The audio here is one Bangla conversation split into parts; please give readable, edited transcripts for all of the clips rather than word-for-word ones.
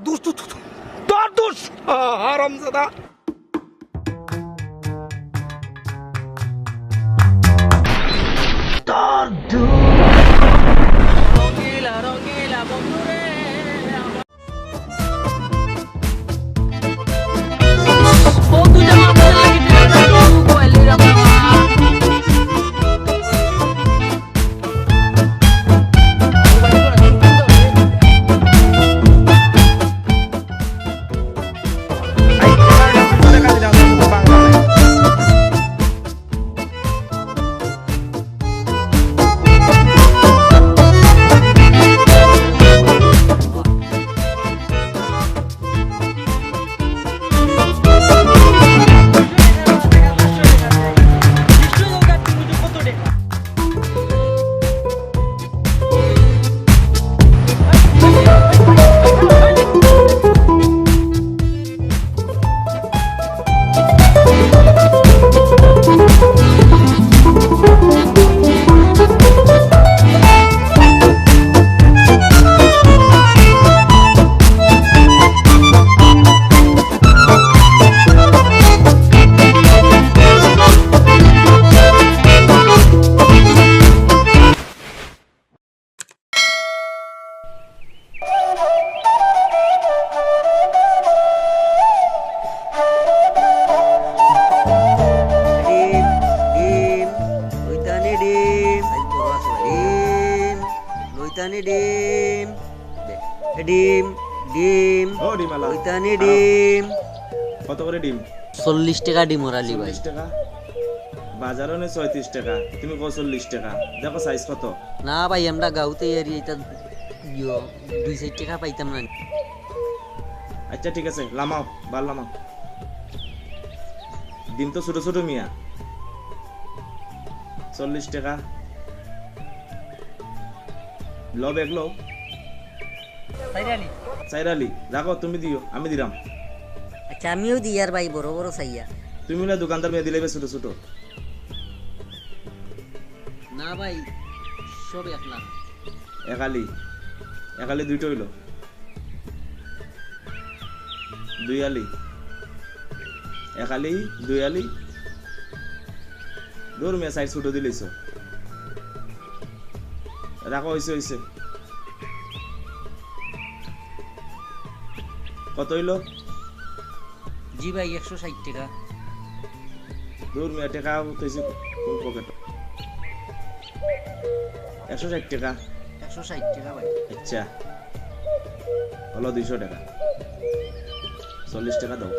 দুষ তোর দুষ হারামজাদা। তোর দুষ রঙিলা রঙিলা বন্ধুরে বন্ধু জামা পরে লাগিতে কোয়েলি রামা ডিম ডিম ডিম ও ডিমালা ওইতানি ডিম কত করে ডিম 40 টাকা ডিম ওরালি ভাই 40 টাকা বাজারে নে 36 টাকা তুমি কো 40 টাকা দেখো সাইজ কত না ভাই আমরা গাউতে এরি এটা 2 টাকা পাইতাম না আচ্ছা ঠিক আছে লামাও বাল লামাও ডিম তো ছোট ছোট মিয়া 40 টাকা লো বেগলো সাইরালি রাখো তুমি দিও আমি দিলাম আচ্ছা আমিও দিই আর ভাই বড় বড় চাইয়া তুমি না দোকানদার মেয়ে দিলে ছোট ছোট না ভাই সব একলা একালি দুইটা হইলো দুই আলি একালি দুই আলি দূর মেয়ে সাইড ছোট দিলেছো রাখো হইছে কত হইলো জি ভাই 160 টাকা দূর মেয়ে টাকা উঠেছে কোন পকেট 160 টাকা 160 টাকা ভাই আচ্ছা হলো 200 টাকা 40 টাকা দাও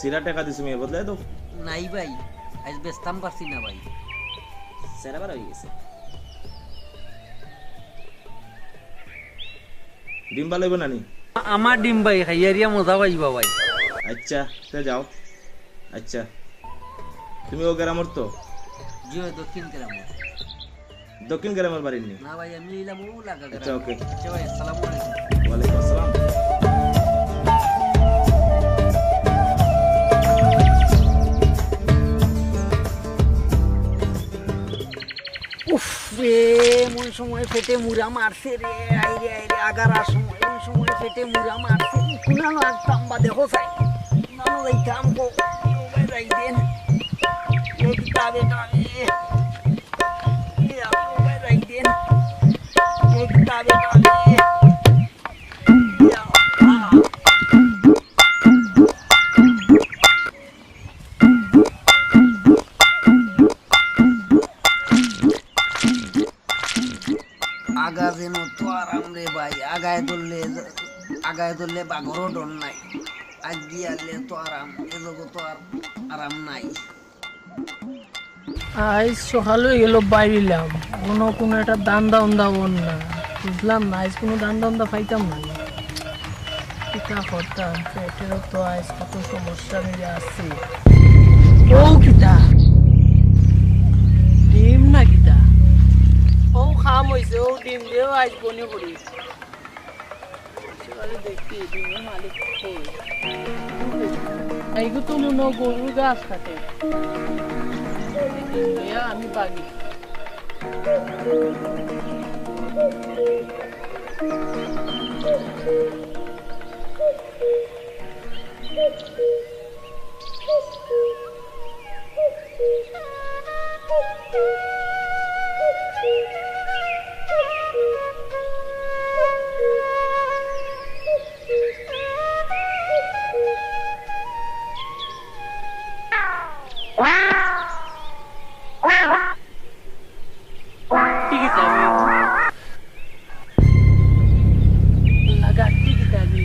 সিরা টাকা দিছি মেয়ে বদলে দাও নাই ভাই আজ বেচতাম পারছি না ভাই সেরা বার হয়ে গেছে ডিম বালাইব নানি আমার ডিম ভাই খাইয়ারিয়া মজা পাইবা ভাই আচ্ছা তে যাও আচ্ছা তুমি ও গ্রামের তো জি দক্ষিণ গ্রামের দক্ষিণ গ্রামের বাড়ি নি না ভাই আমি ইলাম ও লাগা আচ্ছা ওকে আচ্ছা ভাই আসসালামু আলাইকুম ওয়া আলাইকুম আসসালাম উফ রে মন সময় ফেটে মুরা মারছে রে আইরে আগার সময় ওই সময় ফেটে মুরা মারছে কুনানো একদম বা দেখো চাই নানো যাইতাম গো ওই যাইতেন এই কিতাবে কামে ওই যাইতেন এই কিতাবে কামে আগা যেন তো আরাম রে ভাই আগায় ধরলে বাঘরও ডর নাই আগিয়ে আনলে তো আরাম এ জগৎ তো আর আরাম নাই আজ সকালে গেল বাইরিলাম কোনো একটা দান্দা না বুঝলাম না আজ কোনো দান্দা পাইতাম না কিতা করতাম পেটেরও তো আজ কত সমস্যা নিয়ে আসছে ও কিতা ডিম না কিতা ও খাম হয়েছে ও ডিম দিয়েও আজ বনি করি দেখি ডিমের মালিক এইগুলো তো মনে গরুর গাছ কাটে আমি পাগি। টিকিট লাগা টিকিট আগে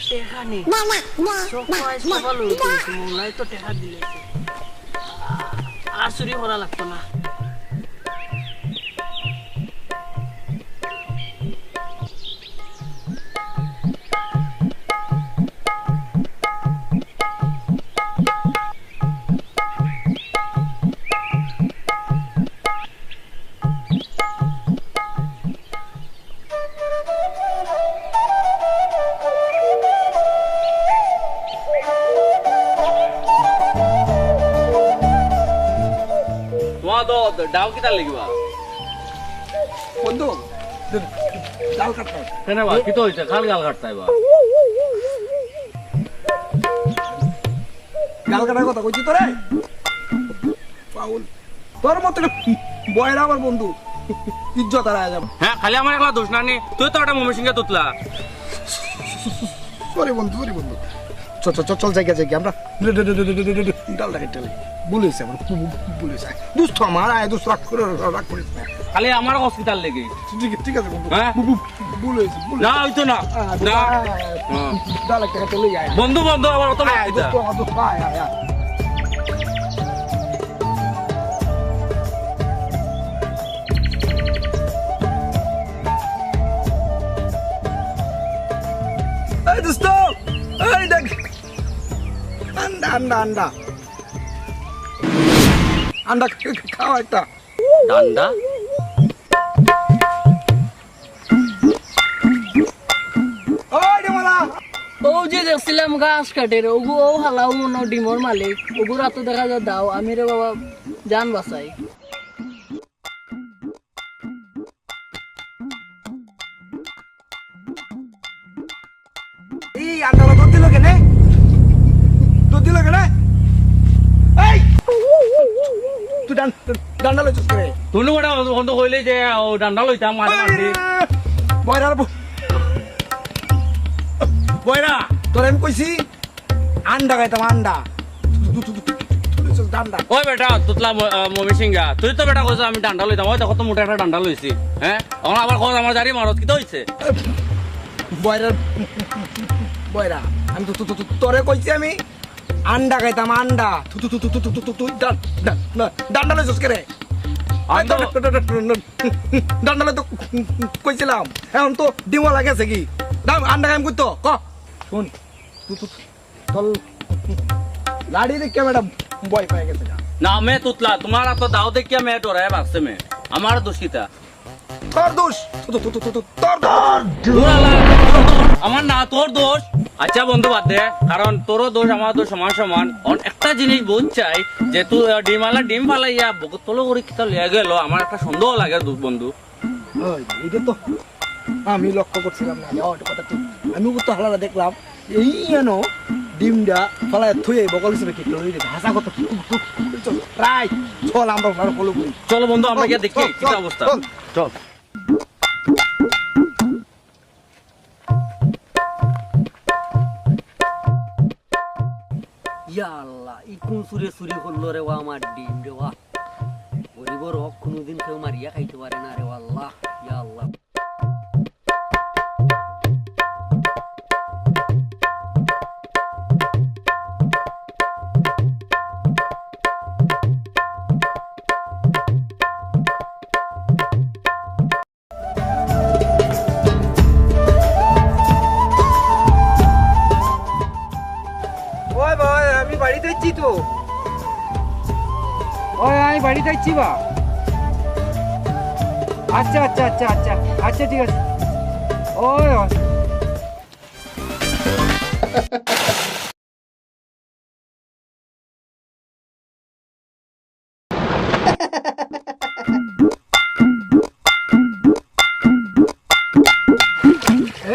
টেকা নেই ভালো মোলাই তো টেকা দিলে আর চুরি করা লাগতো না। ডাল কিটা লিখবা বন্ধু ডাল কাটতে কেন বা কি তো হইছে খাল গাল কাটতাই বা ডাল কাটার কথা কইছি তোরে পাউল তোর মতো বয়রা আমার বন্ধু ইজ্জত আর আয়া যাবে। হ্যাঁ খালি আমার একলা দোষ না নি তুই তো একটা মমি সিংহে তুতলা সরি বন্ধু চল চল চল জায়গা আমরা ডালটা কেটে ভুল হয়েছে আমার ভুল হয়েছে দুস্থ আমার আয় দুস্থ রাগ করিস না খালি আমার হসপিটাল লেগে ঠিক আছে বন্ধু হ্যাঁ? ভুল হয়েছে না হইতো না না ডাল একটা কেটে লই আয় বন্ধু বন্ধু আবার অত মার দিতা দুস্থ আয় আয় আয় এই দোস্ত এই দেখ আন্ডা খাওয়া একটা ডান্ডা ওই ডিমলা ও যে দেখছিলাম গাছ কাটে রে ওগু ও হালাও মনে ডিমর মালিক ওগু রাত দেখা যায় দাও আমি রে বাবা জান বাঁচাই। এই আন্ডালা দুধ দিল কেনে এই তুই ডান্ডা লইছিস করে তুই ওটা বন্ধ কইলে যে ও ডান্ডা লইতাম মার মারতি বয়রার কইরা তোর আমি কইছি আন্ডা খাইতাম আন্ডা ডান্ডা ওই বেটা তুতলা মমি সিংহা তুই তো বেটা কইছ আমি ডান্ডা লইতাম ওই দেখো তো মোটা একটা ডান্ডা লইছি হ্যাঁ এখন আবার কই আমার জারি মারত কি তো হইছে বয়রা আমি তোরে কইছি আমি আন্ডা খাইতাম আন্ডা তুই ডান্ডা লইছিস করে ডান্ডা লই তো কইছিলাম এখন তো ডিমা লাগেছে কি আন্ডা খাইম করতো ক শুন তোর লাড়ি দেখে ম্যাডাম বয় পাই গেছে না মে তুতলা তোমার তো দাও দেখিয়া মে ডরায় ভাগছে মে আমার দোষিতা তোর দোষ তোর আমার না তোর দোষ আচ্ছা বন্ধু বাদ দে কারণ তোরও দোষ আমার দোষ সমান সমান একটা জিনিস বুঝ চাই যে তুই ডিমালা ডিম ফালাইয়া তলো করে কিতা লিয়া গেল আমার একটা সন্দেহ লাগে বন্ধু এটা তো আমি লক্ষ্য করছিলাম না কথা আমি তো হালারা দেখলাম এই এনো ডিমটা ফলায় থুয়ে বকল হিসেবে কি ভাষা কত প্রায় চল আমরা ফলো করি চলো বন্ধু আমরা গিয়ে দেখি কি অবস্থা চল ইয়া আল্লাহ ই কোন চুরি করলো রে ওয়া আমার ডিম রে ওয়া গরিবর হক কোনোদিন কেউ মারিয়া খাইতে পারে না রে আল্লাহ ইয়া আল্লাহ ওই ভাই আমি বাড়িতে যাচ্ছি তো ওই আমি বাড়িতে যাচ্ছি বা আচ্ছা আচ্ছা আচ্ছা আচ্ছা আচ্ছা ঠিক আছে ওই ওই।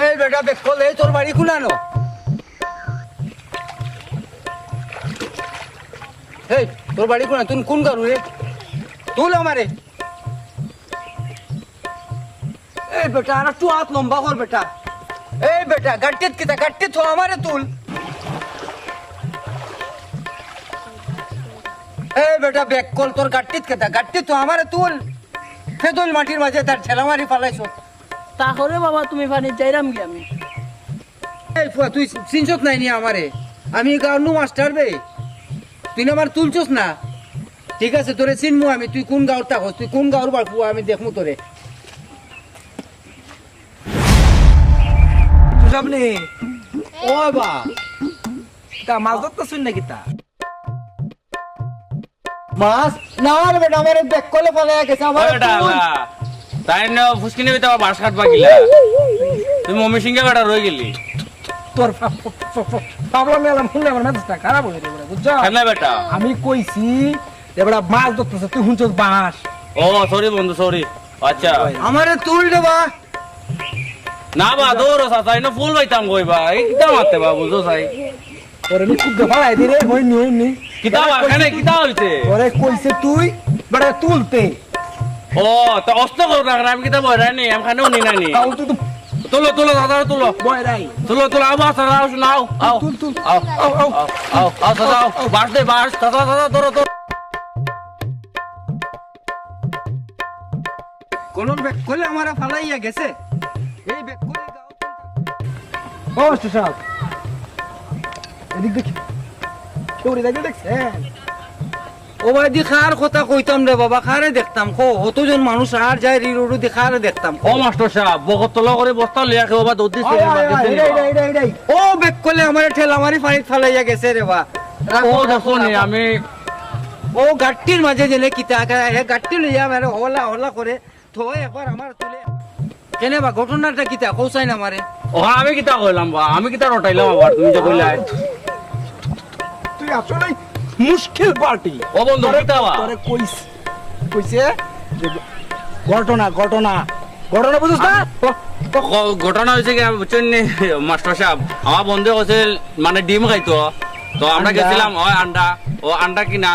এই বেটা বেকল এই তোর বাড়ি খুলানো এই তোর বাড়ি কোনা তুই কোন গারু রে তুল আমারে এই বেটা আর একটু হাত লম্বা কর বেটা এই বেটা গাট্টিত কিতা গাট্টি থো আমারে তুল এই বেটা ব্যাক কল তোর গাট্টিত কিতা গাট্টি থো আমারে তুল ফেদুল মাটির মাঝে তার ঠেলা মারি ফালাইছো তাহলে বাবা তুমি পানি যাইরাম কি আমি এই ফুয়া তুই চিনছত নাই নি আমারে আমি গাউনু মাস্টার বে তুই আমার তুলছস না ঠিক আছে তোরে চিনমু আমি তুই কোন গাঁওর থাকস তুই কোন গাঁওর বার ফুয়া আমি দেখমু তোরে তুই সামনে ও বা তা মাছ ধরতেছুন নাকি তা মাছ না রে বেটা আমারে ব্যাক কলে ফেলা গেছে আমার বেটা তাই না ফুসকিনি ভিতরে আবার বাঁশ কাটবা গিলা তুই মমি সিংহে বেটা রয়ে গেলি তোর পাবলা মেলাম শুনলে আমার মেজাজটা খারাপ হয়ে যাবে বুঝছ কেন বেটা আমি কইছি এবার মাছ ধরতেছে তুই শুনছস বাঁশ ও সরি বন্ধু সরি আচ্ছা আমারে তুল রে বা না বা দৌড়ো সাই না ফুল পাইতাম কই বা এই কিতা মারতে বা বুঝো সাই তোর আমি খুব ফালাই দিলে হইনি কিতা এখানে কিতা হইছে তোরে কইছে তুই বেটা তুলতে ও তো অস্ত করো না আমি কিতা বই রানি আমি খানেও নি নানি তাও তুই তো তুলো তুলো দাদা তুলো বয়রাই তুলো তুলো আও বাস আও নাও আও তুল তুল আও আও আও আও আও দাদা আও বাস দে বাস দাদা দাদা ধরো ধরো কোন ব্যাক কলে আমারে ফালাইয়া গেছে এই ব্যাক কলে গাও ও স্টেশন এদিক দেখি কেউ দেখে দেখছেন ও ভাই দি খার কথা কইতাম রে বাবা খারে দেখতাম কো অতজন মানুষ আর যায় রি রোড দি খারে দেখতাম ও মাস্টার সাহেব বহুত তলা করে বস্তা লিয়া খেও বা দৌড় দিছে ও ব্যাক কলে আমারে ঠেলা মারি পানি ফালাইয়া গেছে রে বা ও দেখো নি আমি ও গাট্টির মাঝে জেনে কিতা হে গাট্টি লইয়া মারে হলা হলা করে তো একবার আমার তুলে কেনে বা ঘটনাটা কিতা কৌসাই না মারে ও আমি কিতা কইলাম বা আমি কিতা রটাইলাম আবার তুমি যে কইলাই তুই আসলে মুশকিল পার্টি ও বন্ধু কিতা বা তোরে কইছে যে ঘটনা ঘটনা ঘটনা বুঝছ না ঘটনা হয়েছে কি বুঝছেন নি মাস্টার সাহেব আমার বন্ধু কৈছিল মানে ডিম খাইতো তো আমরা আন্ডা। গেছিলাম ওই আন্ডা ও আন্ডা কিনা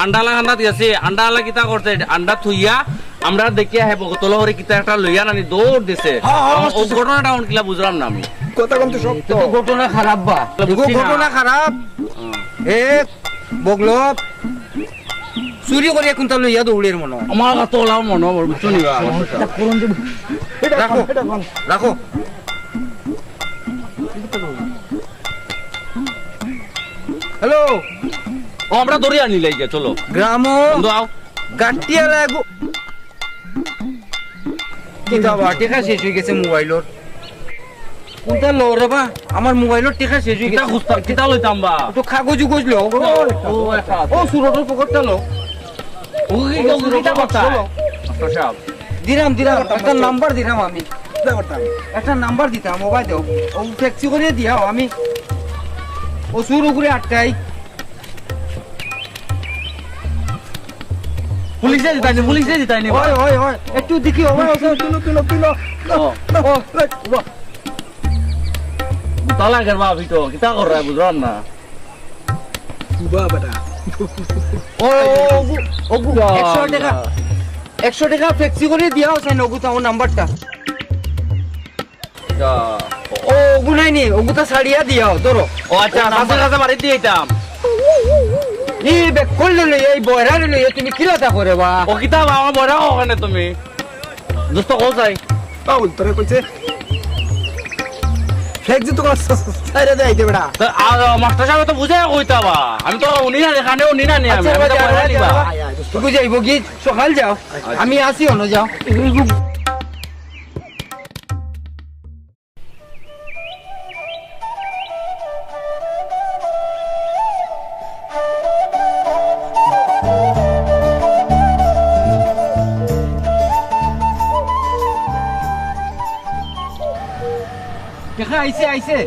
আন্ডালা আন্ডা দিয়েছি আন্ডালা কিতা করছে আন্ডা থুইয়া আমরা দেখিয়া হে বোতল করে কিতা একটা লইয়া নানি দৌড় দিছে ও ঘটনাটা অন কিলা বুঝলাম না আমি কথা কম তো সত্য তো ঘটনা খারাপ বা বুঝছি না। ঘটনা খারাপ এ বগলো চুরি করে কোনটা লইয়া দৌড়ের মনে হয়। আমার কাছে ওলাও মনে হয় বুঝছো নি বা করুন যে এটা রাখো। এটা কোন রাখো হ্যালো ও আমরা দৌড়ে আনি লাইগে চলো গ্রাম বন্ধু আও গাটিয়া লাগো কিতা বা টিকা শেষ হয়ে গেছে মোবাইলর কোনটা লো রে বা আমার মোবাইলর টিকা শেষ হয়ে কিতা গেছে খুঁজতাম কিতা লইতাম বা তো কাগজ উগজ লো ও একটা ও সুরটের পকেটটা লো ও কিতা কথা মাস্টার সাহেব দিলাম একটা নাম্বার দিলাম আমি একটা নাম্বার দিতাম মোবাইল দাও ও ট্যাক্সি করে দিয়াও আমি ও সুর উপরে আটকাই পুলিশে জিতাইনি হয় হয় হয় একটু দেখি হবে তুলো তালা গের বাপ তো কিতা কর রা বুঝলাম না বেটা ও 100 টাকা ট্যাক্সি করে দিয়াও চাই নগুতা ও নাম্বারটা ও ওগুলাই নি ওগুতা ছাড়িয়া দিয়াও ধরো ও আচ্ছা সাথে সাথে বাড়ি দিয়ে দিতাম এই বেক করলে লই এই বয়রা লই তুমি কিলাতা করে বা ও কিতা বা আমার বড় ওখানে তুমি দোস্ত কো যাই পাউল তোরে কইছে ফেক যে তো সাইরে দেই দে বেটা তো মাস্টার সাহেব তো বুঝাই কইতা বা আমি তো উনি না এখানে উনি না নি আমি আচ্ছা, আমি তো বড় দিবা তুমি যাইব কি সকাল যাও আমি আসি অন্য যাও আইছে আইছে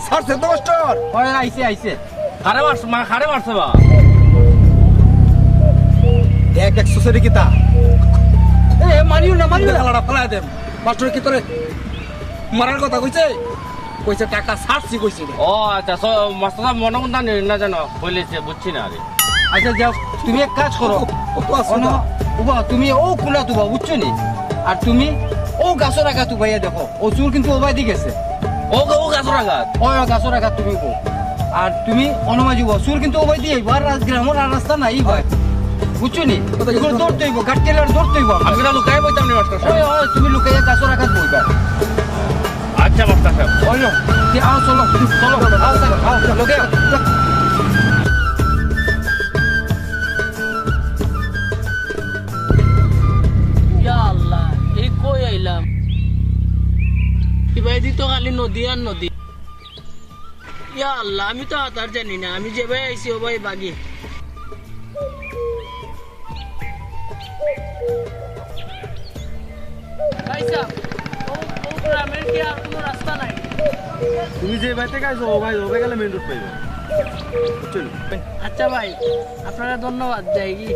সারছে তো মাস্টার ওই আইছে আইছে খারে মারছে মা খারে মারছে বা দেখ দেখ সুসাইড কিতা এ মারিও না খেলাটা ফেলাই দেম মাস্টার কি তোরে মারার কথা কইছে কইছে টাকা ছাড়ছি কইছে ও আচ্ছা মাস্টার সাহেব মনে কোনটা না জানো বলেছে বুঝছি না আরে আচ্ছা যাও তুমি এক কাজ করো উবা তুমি ও কুলা তুবা বুঝছো নি আর তুমি ও গাছর আগা তুবাইয়া দেখো ও চুর কিন্তু ওবাই দি গেছে ও গাছর আঘাত ও গাছর আগা তুমি কো আর তুমি অনুমাজি গো চুর কিন্তু ওবাই দি বার গ্রামের আর রাস্তা নাই ভাই বুঝছো নি এগুলো দৌড়তে হইব গাটকেলার দৌড়তে হইব আমি তো লুকাই বইতাম না মাস্টার সাহেব ওই তুমি লুকাইয়া গাছর আগা বইবা আচ্ছা মাস্টার সাহেব ওই যে আও চলো আও লগে ইয়া আল্লাহ এই কই আইলাম কিবাই দি তো খালি নদী আর নদী ইয়া আল্লাহ আমি তো আতার জানি না আমি যে ভাই আইছি ও ভাই বাগি ভাই সাহেব ও গ্রামের কি আর কোনো রাস্তা নাই তুমি যে বাইতে গাইছো ও ভাই ওবে গেলে মেইন রোড পাইবে চলো আচ্ছা ভাই আপনারা ধন্যবাদ যাই কি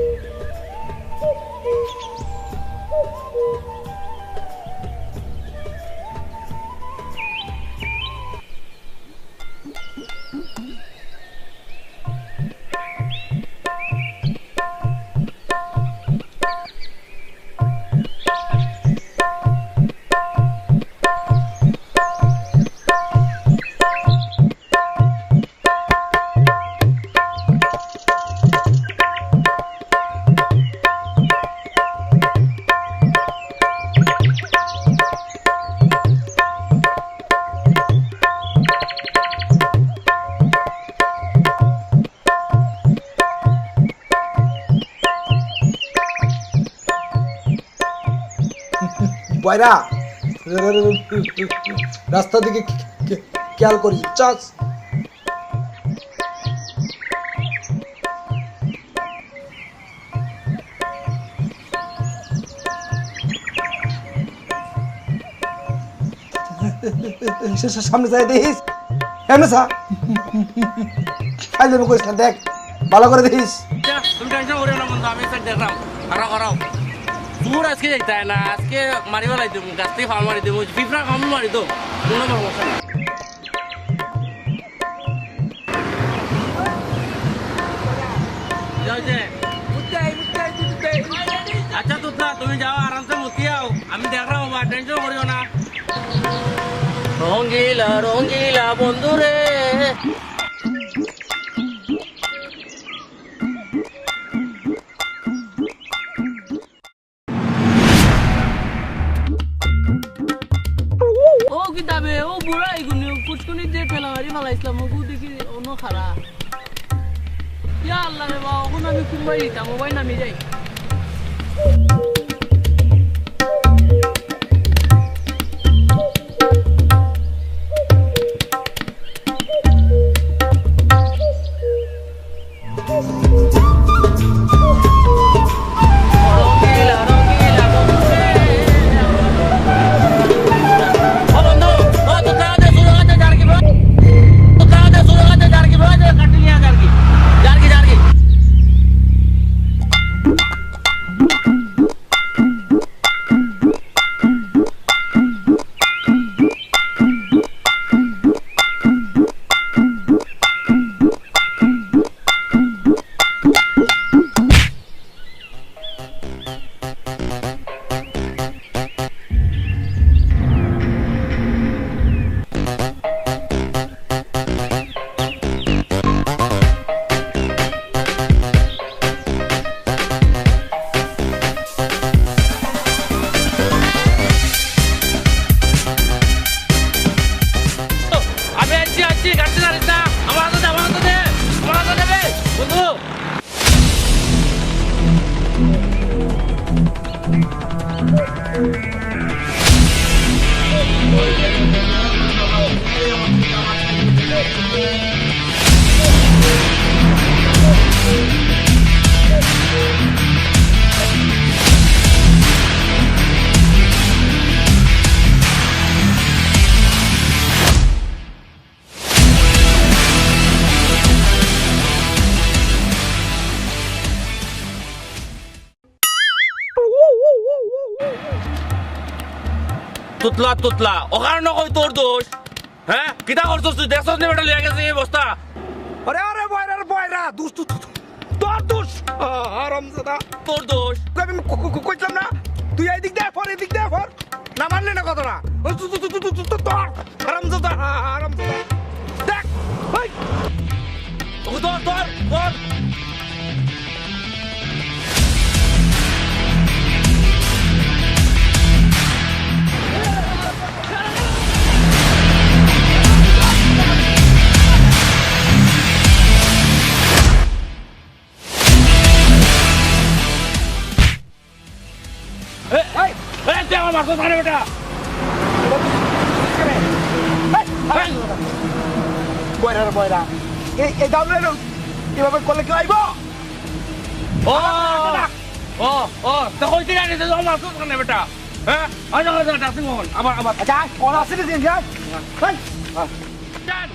বাইরা রাস্তা দিকে খেয়াল করি চাষ সামনে যাই দেখিস এমনি সা খাইলে কইস না দেখ ভালো করে দেখিস তুমি টেনশন করিও না বন্ধু আমি স্যার দেখলাম খারাপ দূর আজকে যাইতে না আজকে মারি ফেলাই দেবো গাছ থেকে ফাল মারি দেবো পিঁপড়া কম মারি দেবো কোনো সমস্যা না আচ্ছা তুতলা তুমি যাও আরামসে মুতি আও আমি দেখলাম বা টেনশন করিও না রঙ্গিলা বন্ধু রে ও কিতাবে ও বুড়া এগুনি ফুটকুনি দিয়ে ঠেলা মারি ফেলাইছিলাম ওগু দেখি অন্য খারা ইয়া আল্লাহ রে বাবা ওখানে আমি কুম্বাই দিতাম ও ভাই নামি যাই তুতলা তুতলা ওখানে নকই তোর দোষ হ্যাঁ কিতা করছস তুই দেখছস নি বেটা লিয়া গেছে এই বস্তা আরে আরে বয়রা দুষ্ট তোর দোষ হারামজাদা তোর দোষ আমি কইলাম না তুই এদিক দে ফর না মানলে না কথাটা তোর হারামজাদা দেখ ওই তোর তুই আমার মারছস মানে বেটা বয়রা এই দাম লেন এভাবে করলে কি আইব ও তো কইতে জানিস যে আমার মারছস মানে বেটা হ্যাঁ আজ না ডাসিং হন আবার আচ্ছা কোন আছে রে যা ভাই জান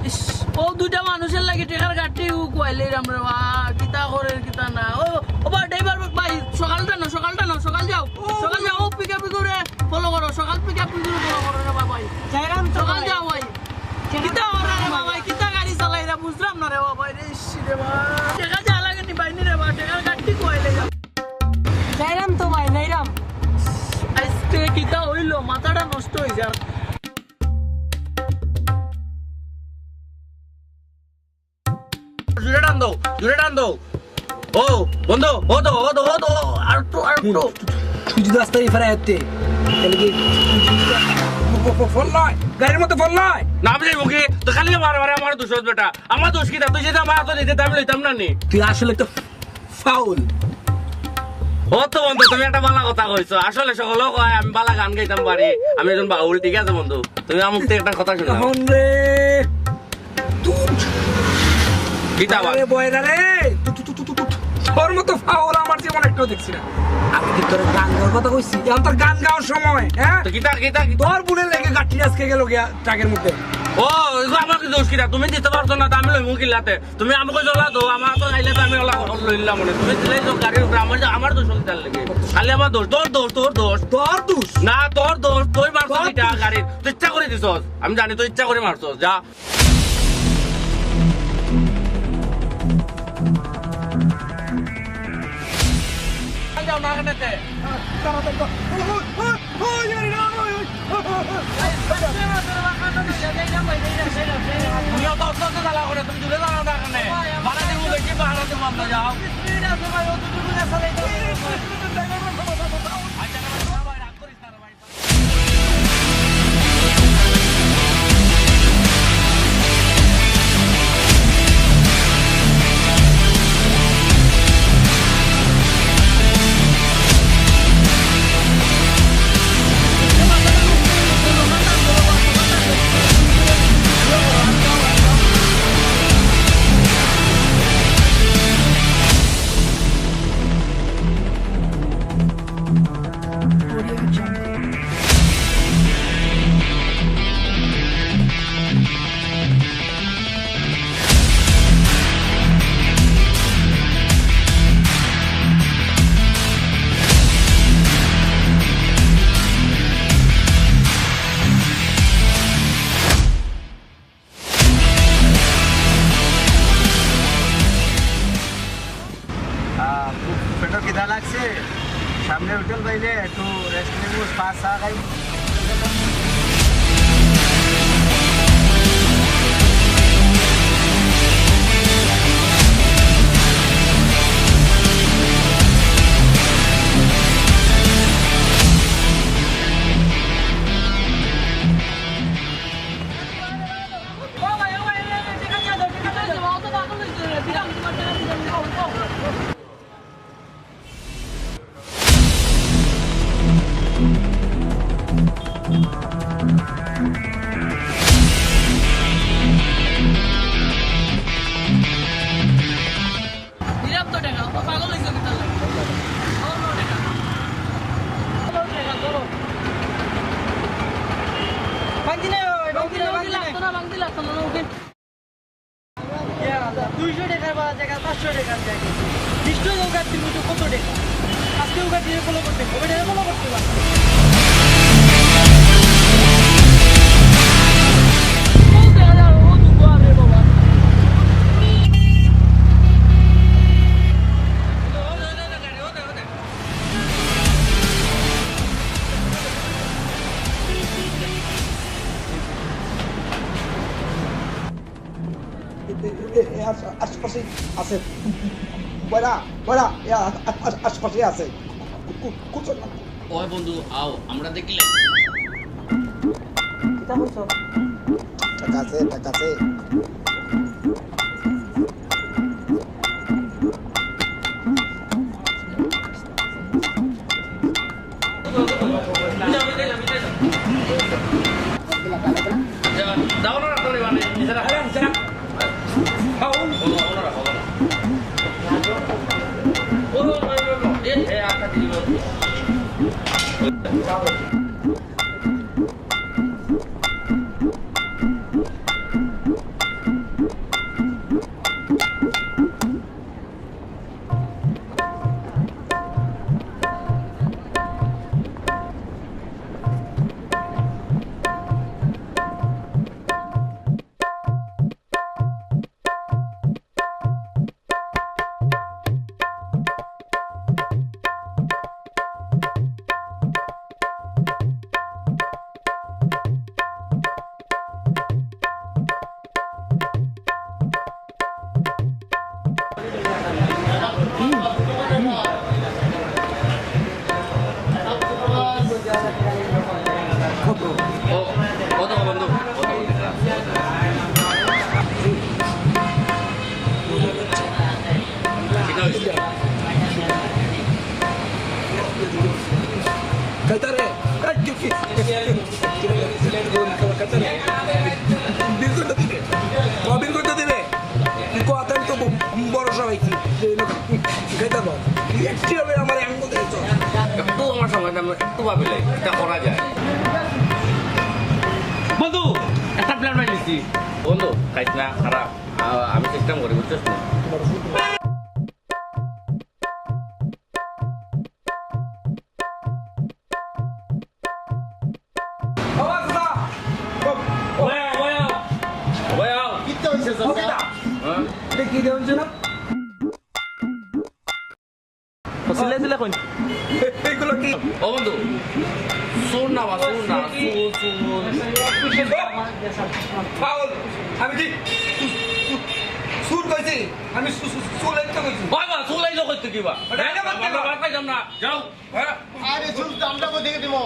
ইস, ও দুইটা মানুষের লাগে টেকার গাড়ি কুয়াইলে আমরা কিতা করে কিতা না ও বা ড্রাইভার ভাই সকাল যাও পিক আপ করে ফলো করো সকাল পিক আপ করে ফলো করো রে ভাই সকাল যাও ভাই কিতা ওরা রে ভাই কিতা গাড়ি চালাই রে বুঝলাম না রে ভাই রে রে ভাই টেকা যা লাগে নি ভাই নি রে ভাই টেকার গাড়ি কুয়াইলে যাও যাইরাম তো ভাই যাইরাম আজকে কিতা হইলো মাথাটা নষ্ট হই যা জুড়ে টান দাও ও বন্ধু ও আর তো তুই যদি রাস্তায় ফেরাই হতে তাহলে কি ফোন নয় গাড়ির মধ্যে ফোন নয় না আমি যাইব কি তো খালি মারে আমার দোষ বেটা আমার দোষ কি তুই যদি আমার হাতে দিতে আমি লইতাম না নি তুই আসলে একটা ফাউল ও তো বন্ধু তুমি একটা বালা কথা কইছো আসলে সকলও কয় আমি বালা গান গাইতাম পারি আমি একজন বাউল ঠিক আছে বন্ধু তুমি আমার মুখ থেকে একটা কথা শোনাও এখন রে তুই কিতা বল আরে বয়রা রে তোর মতো ফাউল আমার জীবন একটাও দেখছি না আমি কি তোর গান গাওয়ার কথা কইছি এখন তোর গান গাওয়ার সময় হ্যাঁ তো কিতা তোর বুলে লেগে গাঠি আজকে গেল গিয়া ট্রাকের মধ্যে ও এগুলো আমার কি দোষ কিনা তুমি দিতে পারছো না তো আমি লইমু কিলাতে তুমি আমাকে জ্বলা দো আমার তো আইলে তো আমি ওলা লইলাম মনে তুমি দিলে তো গাড়ির উপরে আমার দোষ হতে লাগে খালি আমার দোষ তোর দোষ না তোর দোষ তুই মারছস এটা গাড়ির তুই ইচ্ছা করে দিছস আমি জানি তুই ইচ্ছা করে মারছস যা যাও না কেনেতে তুমিও তো অত্যন্ত জ্বালা করে তুমি দূরে দাঁড়াও না কেনে ভাড়া দিব বেশি ভাড়া দিব আমরা যাও আচ্ছা ভাই রাগ করিস না ভাই পেটো কিদা লাগছে সামনে হোটেল পাইলে একটু রেস্ট নেবো পা চা খাই টাকার বাড়া জায়গা 500 টাকার জায়গা নিশ্চয় ওখান থেকে কত টাকা আজকে ওখান থেকে ফলো করতে হবে এটা ফলো করতে পারবে আশপাশে আছে বড়া বড়া আশপাশে আছে ওই বন্ধু আও আমরা দেখলে টাকা আছে টাকা আছে যাও না রাখলে মানে নিজেরা খাও ওরা রাখো ও এ আটা দিল কাইতারে কাইতারে বিল করতে দিবে বিল করতে দিবে কথাই তো বড় সবাই কি খাইতে পারো একটি হবে আমার আঙ্গ দেখছ একটু আমার সময় একটু ভাবিলে এটা করা যায় বন্ধু একটা প্ল্যান বানিয়েছি বন্ধু খাইছ না খারাপ আমি চেষ্টা করি বুঝছিস না কি দেওয়া না এইগুলো কি ও বন্ধু শুন না ফাউল আমি কি সুর কইছি আমি সুলাই তো কইছি বাবা শুলাই লোক করতে কিবা আমরা বাদ পাইতাম না যাও হ্যাঁ আরে চুল দামটা কো দেখে দিমো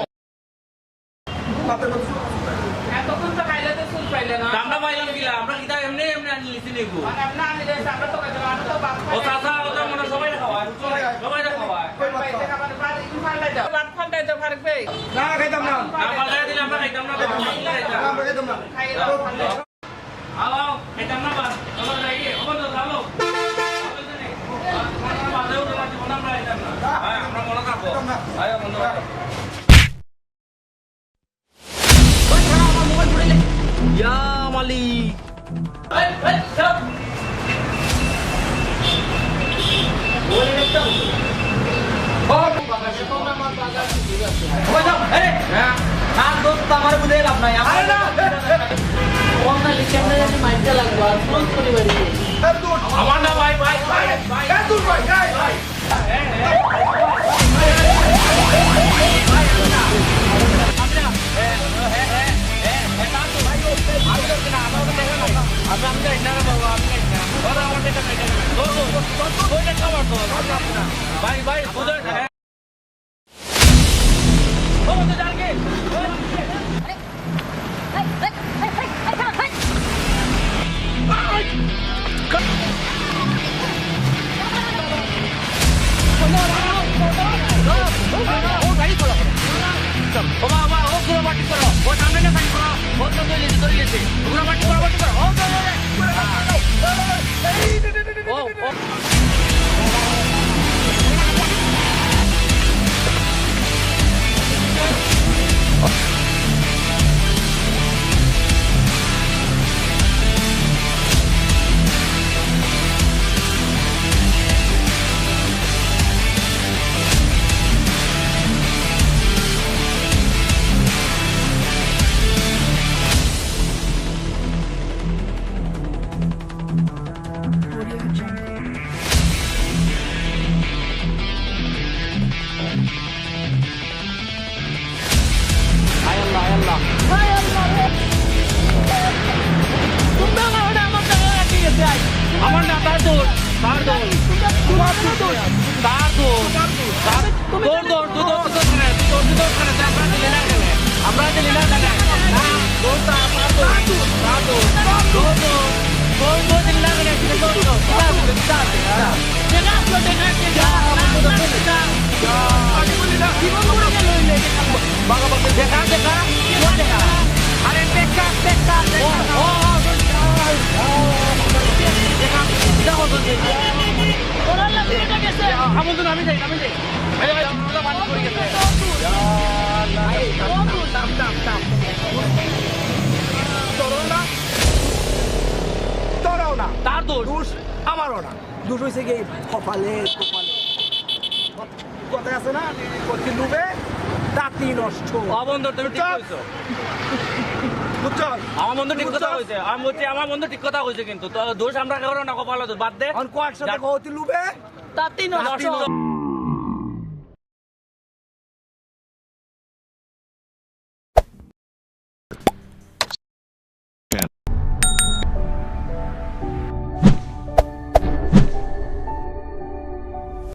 এতক্ষণ তো খাইলে তো চুল পাইলে না আমরা পাইলাম কিলা আমরা কিটা এমনি আনি লিছি নেবো মানে আমরা আনি দিয়েছি আমরা তো খাইতে আমরা তো বাদ ও চাচা ওটা মনে সবাই খাওয়ায় সবাই খাওয়ায় পাইতে খাবার বাদ একটু ফালাই দাও বাদ ফালাই দাও ফারুক ভাই না খাইতাম না না পাল্লাই দিলে আমরা খাইতাম না আমরা খাইতাম না খাইয়ে দাও ফালাই আলো খাইতাম না বাস চলো যাই ওখানে চলো আমরা মনে থাকবো আয় বন্ধু ইয়া মালিক আমার না ভাই ভাই ভাই ভাই ভাই ভাই তার দোষ তোর দোষ তুই দোষ তোর খানে তুই দোষ খানে আমরা দিলি না কেন আমরা দিলি না কেন না দোষ তার দোষ তার দোষ তোর দোষ তোর দোষ দিলি না কেন তুই দোষ দেখা দেখা দেখা আরে দেখা দেখা ও দেখো তো আমন্ত্রণ আমি যাই তোরাও না তার দোষ দোষ আমারও না দোষ হয়েছে কি কপালে কপালে কথা আছে না কতি লুবে দাঁতি নষ্ট বন্ধু তুমি ঠিক কইছো বুঝছস আমার বন্ধু ঠিক কথা কইছে আমি বলছি আমার বন্ধু ঠিক কথা কইছে কিন্তু দোষ আমরা কারো না কপালে দোষ বাদ দে আর কয়েকসাথে কতি লুবে তাতি নষ্ট